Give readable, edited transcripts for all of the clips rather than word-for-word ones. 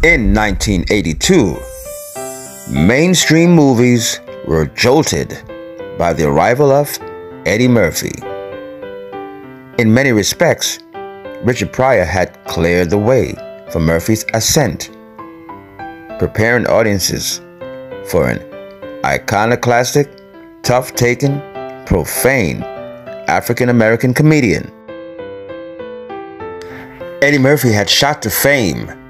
In 1982, mainstream movies were jolted by the arrival of Eddie Murphy. In many respects, Richard Pryor had cleared the way for Murphy's ascent, preparing audiences for an iconoclastic, tough-taken, profane African-American comedian. Eddie Murphy had shot to fame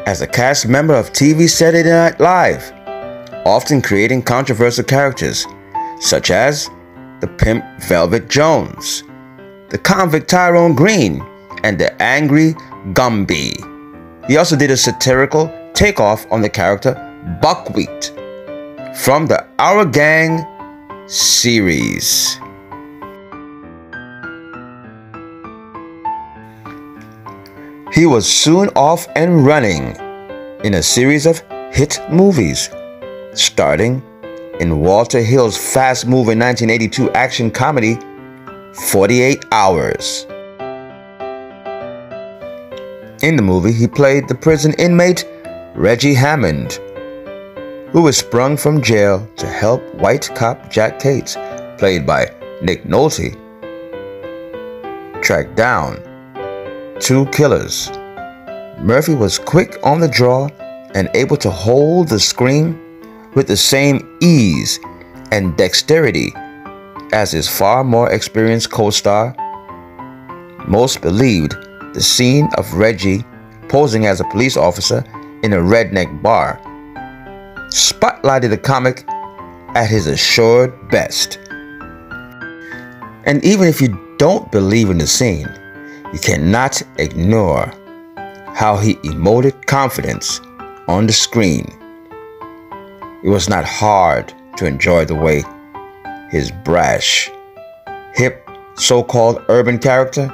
as a cast member of TV Saturday Night Live, often creating controversial characters such as the pimp Velvet Jones, the convict Tyrone Green, and the angry Gumby. He also did a satirical takeoff on the character Buckwheat from the Our Gang series. He was soon off and running in a series of hit movies, starting in Walter Hill's fast-moving 1982 action comedy 48 Hours. In the movie, he played the prison inmate Reggie Hammond, who was sprung from jail to help white cop Jack Cates, played by Nick Nolte, track down two killers. Murphy was quick on the draw and able to hold the screen with the same ease and dexterity as his far more experienced co-star. Most believed the scene of Reggie posing as a police officer in a redneck bar spotlighted the comic at his assured best. And even if you don't believe in the scene, you cannot ignore how he emoted confidence on the screen. It was not hard to enjoy the way his brash, hip, so-called urban character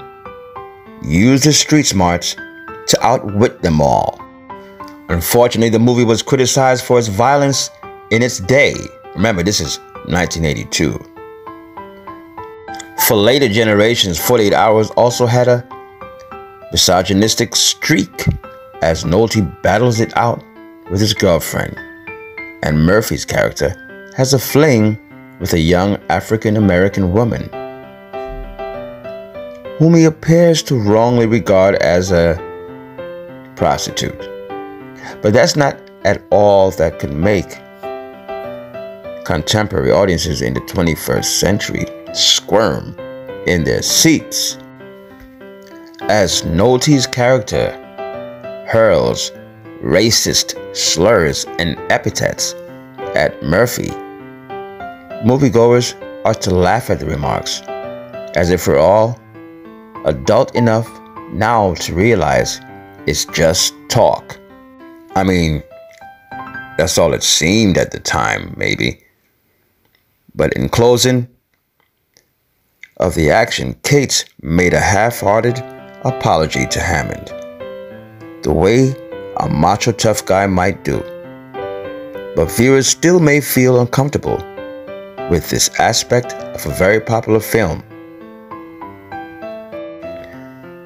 used his street smarts to outwit them all. Unfortunately, the movie was criticized for its violence in its day. Remember, this is 1982. For later generations, 48 Hours also had a misogynistic streak as Nolte battles it out with his girlfriend, and Murphy's character has a fling with a young African-American woman whom he appears to wrongly regard as a prostitute. But that's not at all that could make contemporary audiences in the 21st century squirm in their seats, as Nolte's character hurls racist slurs and epithets at Murphy. Moviegoers are to laugh at the remarks, as if we're all adult enough now to realize it's just talk. I mean, that's all it seemed at the time, maybe. But in closing of the action, Cates made a half-hearted apology to Hammond, the way a macho tough guy might do. But viewers still may feel uncomfortable with this aspect of a very popular film.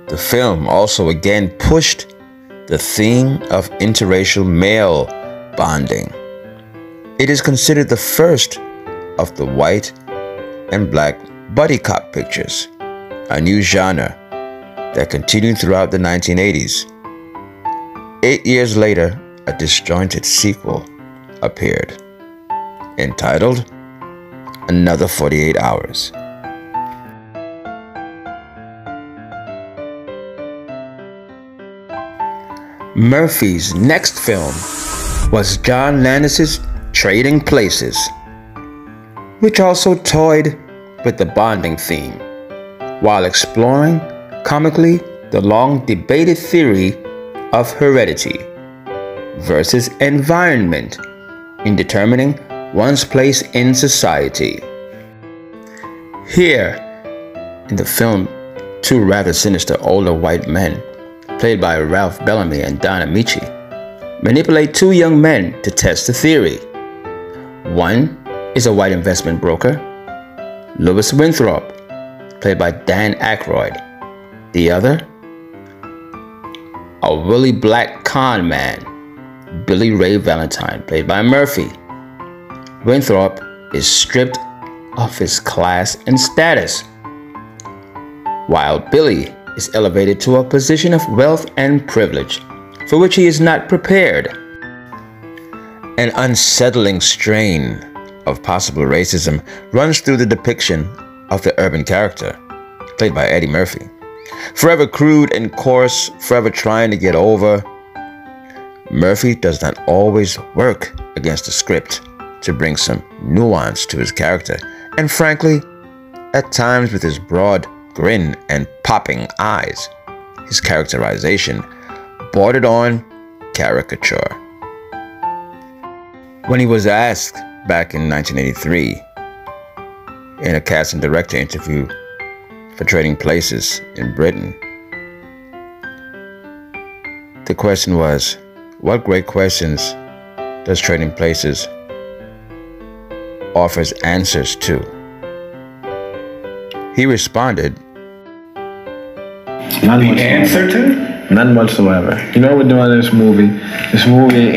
The film also again pushed the theme of interracial male bonding. It is considered the first of the white and black buddy cop pictures, a new genre that continued throughout the 1980s. 8 years later, a disjointed sequel appeared, entitled Another 48 Hours. Murphy's next film was John Landis's Trading Places, which also toyed with the bonding theme, while exploring comically the long-debated theory of heredity versus environment in determining one's place in society. Here, in the film, two rather sinister older white men, played by Ralph Bellamy and Don Amici, manipulate two young men to test the theory. One is a white investment broker, Louis Winthrop, played by Dan Aykroyd. The other, a really black con man, Billy Ray Valentine, played by Murphy. Winthrop is stripped of his class and status, while Billy is elevated to a position of wealth and privilege for which he is not prepared. An unsettling strain of possible racism runs through the depiction of the urban character, played by Eddie Murphy. Forever crude and coarse, forever trying to get over, Murphy does not always work against the script to bring some nuance to his character, and frankly, at times with his broad grin and popping eyes, his characterization bordered on caricature. When he was asked back in 1983 in a cast and director interview for Trading Places in Britain, the question was, what great questions does Trading Places offers answers to? He responded, None whatsoever. You know, we're doing this movie,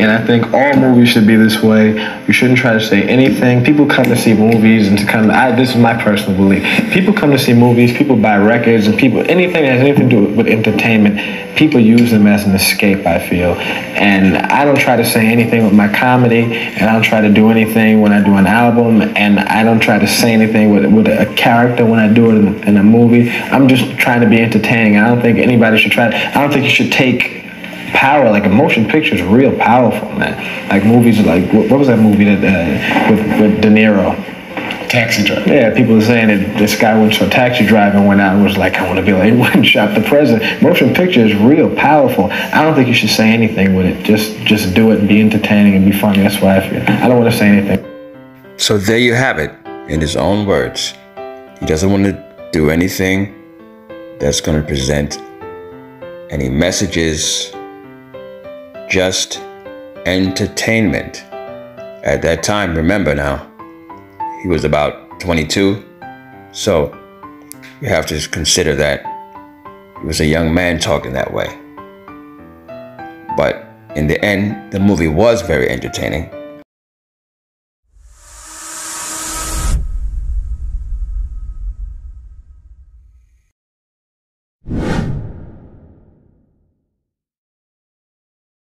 and I think all movies should be this way. We shouldn't try to say anything. People come to see movies and this is my personal belief. People come to see movies, people buy records, and anything that has anything to do with entertainment, people use them as an escape, I feel. And I don't try to say anything with my comedy, and I don't try to do anything when I do an album, and I don't try to say anything with a character when I do it in a movie. I'm just trying to be entertaining. I don't think anybody should I don't think you should take power. Like, a motion picture is real powerful, man. Like movies like, what was that movie that with De Niro? Taxi Driver. Yeah, people are saying that this guy went to a taxi driver and went out and was like, I want to be like, one shot the president. Motion picture is real powerful. I don't think you should say anything with it. Just do it and be entertaining and be funny. That's why I feel. I don't want to say anything. So there you have it, in his own words. He doesn't want to do anything that's going to present any messages, just entertainment. At that time, remember now, he was about 22, so you have to consider that he was a young man talking that way. But in the end, the movie was very entertaining,